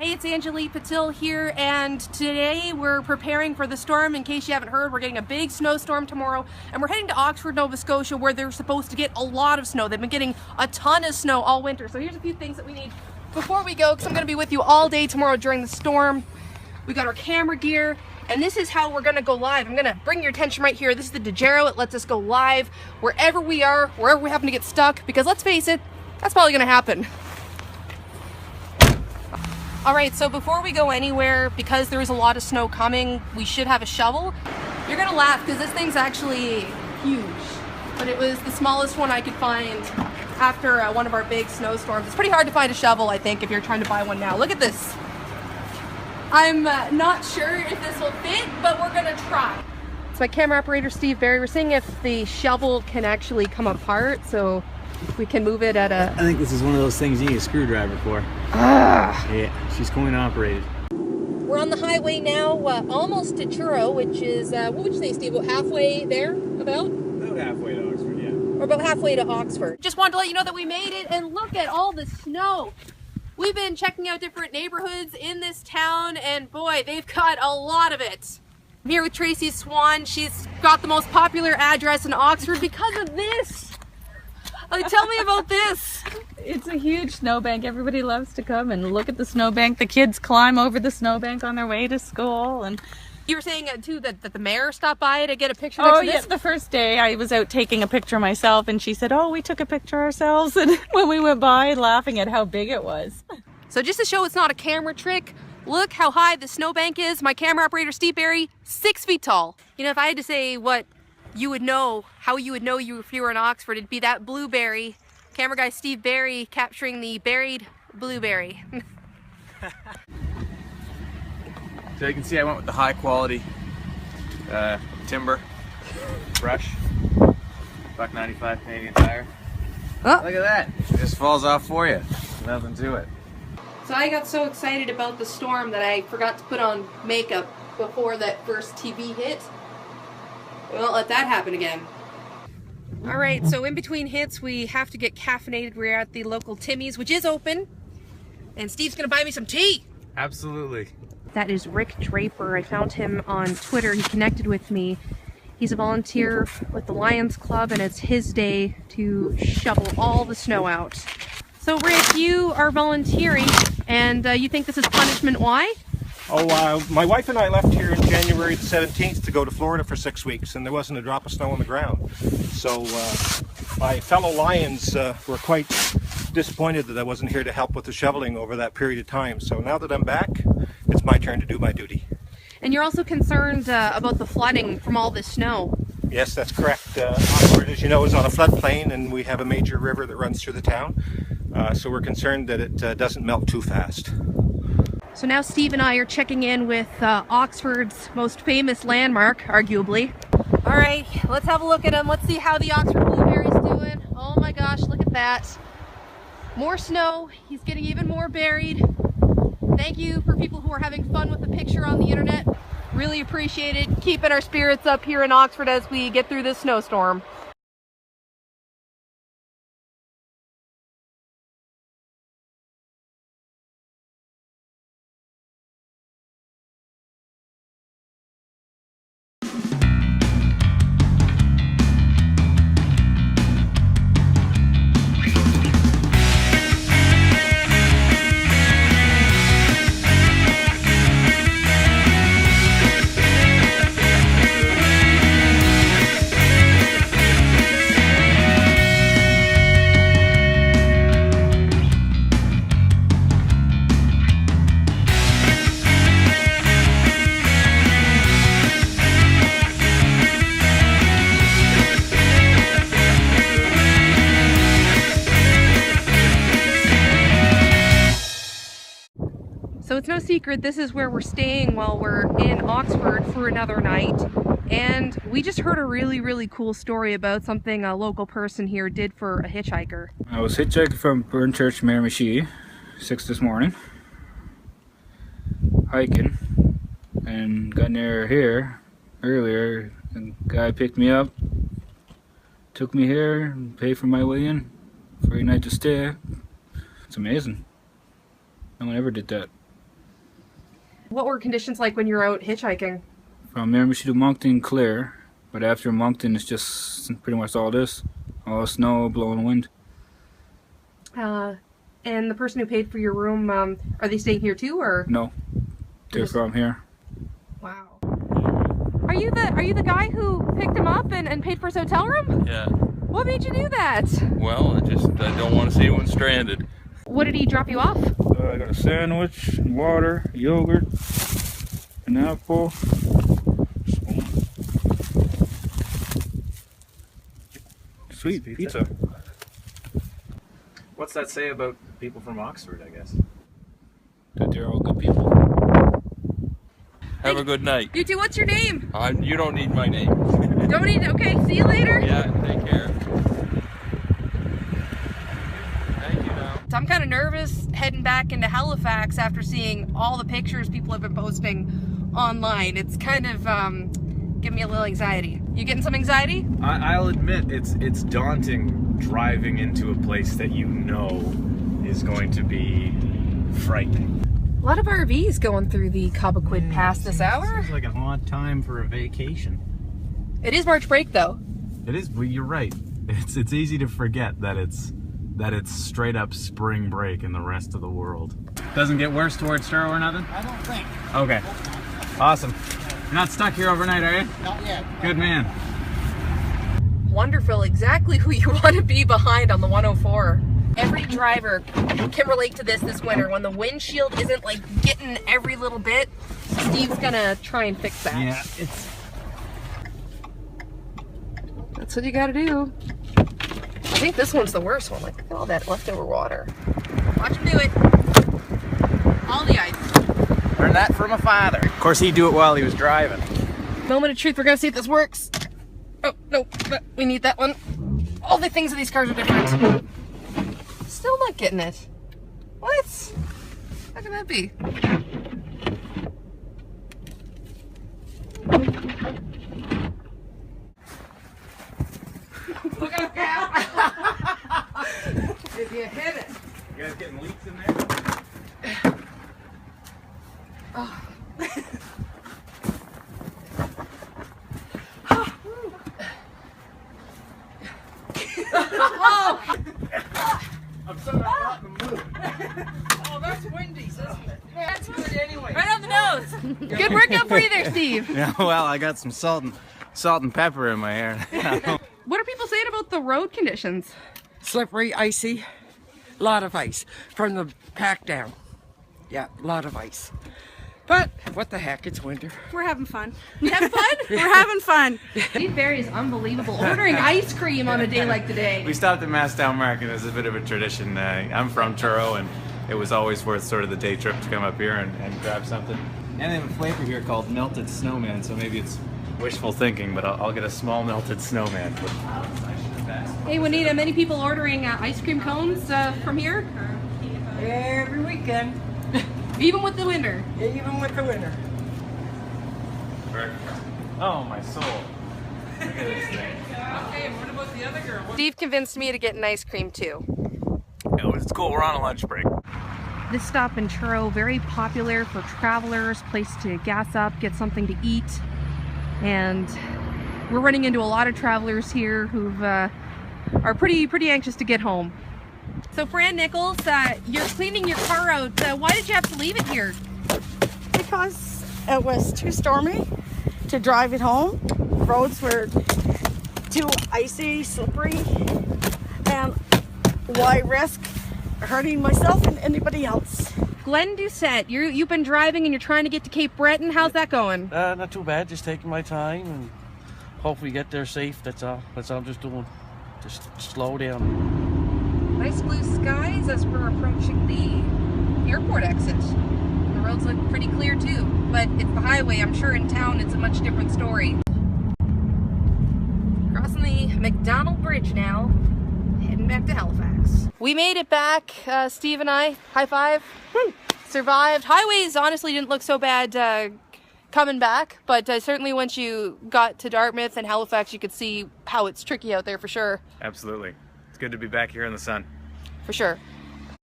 Hey, it's Angelique Patil here, and today we're preparing for the storm. In case you haven't heard, we're getting a big snowstorm tomorrow, and we're heading to Oxford, Nova Scotia, where they're supposed to get a lot of snow. They've been getting a ton of snow all winter. So here's a few things that we need before we go, because I'm going to be with you all day tomorrow during the storm. We got our camera gear, and this is how we're going to go live. I'm going to bring your attention right here. This is the Dejero. It lets us go live wherever we are, wherever we happen to get stuck, because let's face it, that's probably going to happen. All right, so before we go anywhere, because there is a lot of snow coming, we should have a shovel. You're gonna laugh because this thing's actually huge, but it was the smallest one I could find after one of our big snowstorms. It's pretty hard to find a shovel, I think, if you're trying to buy one now. Look at this. I'm not sure if this will fit, but we're gonna try. It's my camera operator, Steve Barry. We're seeing if the shovel can actually come apart, so we can move it at a... I think this is one of those things you need a screwdriver for. Yeah, she's coin operated. We're on the highway now, almost to Truro, which is, what would you say, Steve, about halfway there? About halfway to Oxford, yeah. Or about halfway to Oxford. Just wanted to let you know that we made it, and look at all the snow. We've been checking out different neighborhoods in this town, and boy, they've got a lot of it. I'm here with Tracy Swan. She's got the most popular address in Oxford because of this. Tell me about this. It's a huge snowbank. Everybody loves to come and look at the snowbank. The kids climb over the snowbank on their way to school. And you were saying too that the mayor stopped by to get a picture next to this? Yes, the first day I was out taking a picture myself, and she said, "Oh, we took a picture ourselves," and when we went by, laughing at how big it was. So just to show it's not a camera trick, look how high the snowbank is. My camera operator, Steve Barry, 6 feet tall. You know, if I had to say what you would know, how you would know if you were in Oxford, it'd be that blueberry. Camera guy Steve Barry capturing the buried blueberry. So you can see I went with the high quality timber brush, buck 95 Canadian Tire. Oh. Look at that, it just falls off for you. Nothing to it. So I got so excited about the storm that I forgot to put on makeup before that first TV hit. We won't let that happen again. All right, so in between hits, we have to get caffeinated. We're at the local Timmy's, which is open, and Steve's gonna buy me some tea. Absolutely. That is Rick Draper. I found him on Twitter. He connected with me. He's a volunteer with the Lions Club, and it's his day to shovel all the snow out. So Rick, you are volunteering, and you think this is punishment. Why? My wife and I left here in January the 17th to go to Florida for 6 weeks, and there wasn't a drop of snow on the ground. So my fellow Lions were quite disappointed that I wasn't here to help with the shoveling over that period of time. So now that I'm back, it's my turn to do my duty. And you're also concerned about the flooding from all this snow. Yes, that's correct. Oxford, as you know, is on a floodplain, and we have a major river that runs through the town. So we're concerned that it doesn't melt too fast. So now Steve and I are checking in with Oxford's most famous landmark, arguably. All right, let's have a look at him. Let's see how the Oxford blueberry's doing. Oh my gosh, look at that. More snow. He's getting even more buried. Thank you for people who are having fun with the picture on the internet. Really appreciate it. Keeping our spirits up here in Oxford as we get through this snowstorm. So it's no secret, this is where we're staying while we're in Oxford for another night. And we just heard a really cool story about something a local person here did for a hitchhiker. I was hitchhiking from Burnchurch, Miramichi, 6 this morning, hiking, and got near here earlier. The guy picked me up, took me here, and paid for my way in, free night to stay. It's amazing. No one ever did that. What were conditions like when you were out hitchhiking? From Miramichi to Moncton, clear. But after Moncton, it's just pretty much all this. All snow, blowing wind. And the person who paid for your room, are they staying here too, or? No, they're from here. Wow. Are you the guy who picked him up and paid for his hotel room? Yeah. What made you do that? Well, I don't want to see anyone stranded. What did he drop you off? I got a sandwich, water, yogurt, an apple. Sweet pizza. What's that say about people from Oxford, I guess? That they're all good people. Have a good night. You two, what's your name? You don't need my name. Don't need it. Okay, see you later. Yeah, take care. Thank you now. So I'm kind of nervous heading back into Halifax after seeing all the pictures people have been posting online. It's kind of giving me a little anxiety. You getting some anxiety? I'll admit it's daunting driving into a place that you know is going to be frightening. A lot of RVs going through the Cobequid Pass this hour. Seems like an odd time for a vacation. It is March break though. It is, but you're right. It's easy to forget that it's straight up spring break in the rest of the world. Doesn't get worse towards Truro or nothing? I don't think. Okay. Awesome. You're not stuck here overnight, are you? Not yet. Good man. Wonderful, exactly who you want to be behind on the 104. Every driver can relate to this winter. When the windshield isn't like getting every little bit, Steve's gonna try and fix that. Yeah, That's what you gotta do. I think this one's the worst one. Like, look at all that leftover water. Watch him do it. All the ice. Learned that from a father. Of course, he'd do it while he was driving. Moment of truth, we're gonna see if this works. Oh, no, but we need that one. All the things in these cars are different. Still not getting it. What? How can that be? Look out, Cap! Did you hit it? You guys getting leaks in there? Oh. I'm sorry, I'm not in the mood. Oh, that's Wendy's, isn't it? That's good anyway. Right on the nose. Good workout for you there, Steve. Yeah, well, I got some salt and pepper in my hair. What are people saying about the road conditions? Slippery, icy, lot of ice from the pack down. Yeah, a lot of ice. But what the heck, it's winter. We're having fun. You having fun? We're having fun. Steve Barry is unbelievable. Ordering ice cream on a day like today. We stopped at Masstown Market as a bit of a tradition. I'm from Truro, and it was always worth sort of the day trip to come up here and grab something. And they have a flavor here called Melted Snowman, so maybe it's wishful thinking, but I'll get a small melted snowman. Hey Juanita, many people ordering ice cream cones from here? Every weekend, Even with the winter? even with the winter. Oh, my soul. Look at this thing. Okay, what about the other girl? Steve convinced me to get an ice cream too. Oh, it's cool. We're on a lunch break. This stop in Truro, very popular for travelers, place to gas up, get something to eat. And we're running into a lot of travelers here who are pretty anxious to get home. So Fran Nichols, you're cleaning your car out. Why did you have to leave it here? Because it was too stormy to drive it home. Roads were too icy, slippery, and why risk hurting myself and anybody else? Glenn Doucette, you've been driving and you're trying to get to Cape Breton. How's that going? Not too bad, just taking my time and hope we get there safe. That's all I'm just doing. Just slow down. Nice blue skies as we're approaching the airport exit. The roads look pretty clear too, but it's the highway. I'm sure in town it's a much different story. Crossing the McDonald Bridge now, heading back to Halifax. We made it back, Steve and I. High five. Survived. Highways honestly didn't look so bad coming back, but certainly once you got to Dartmouth and Halifax, you could see how it's tricky out there for sure. Absolutely. It's good to be back here in the sun. For sure.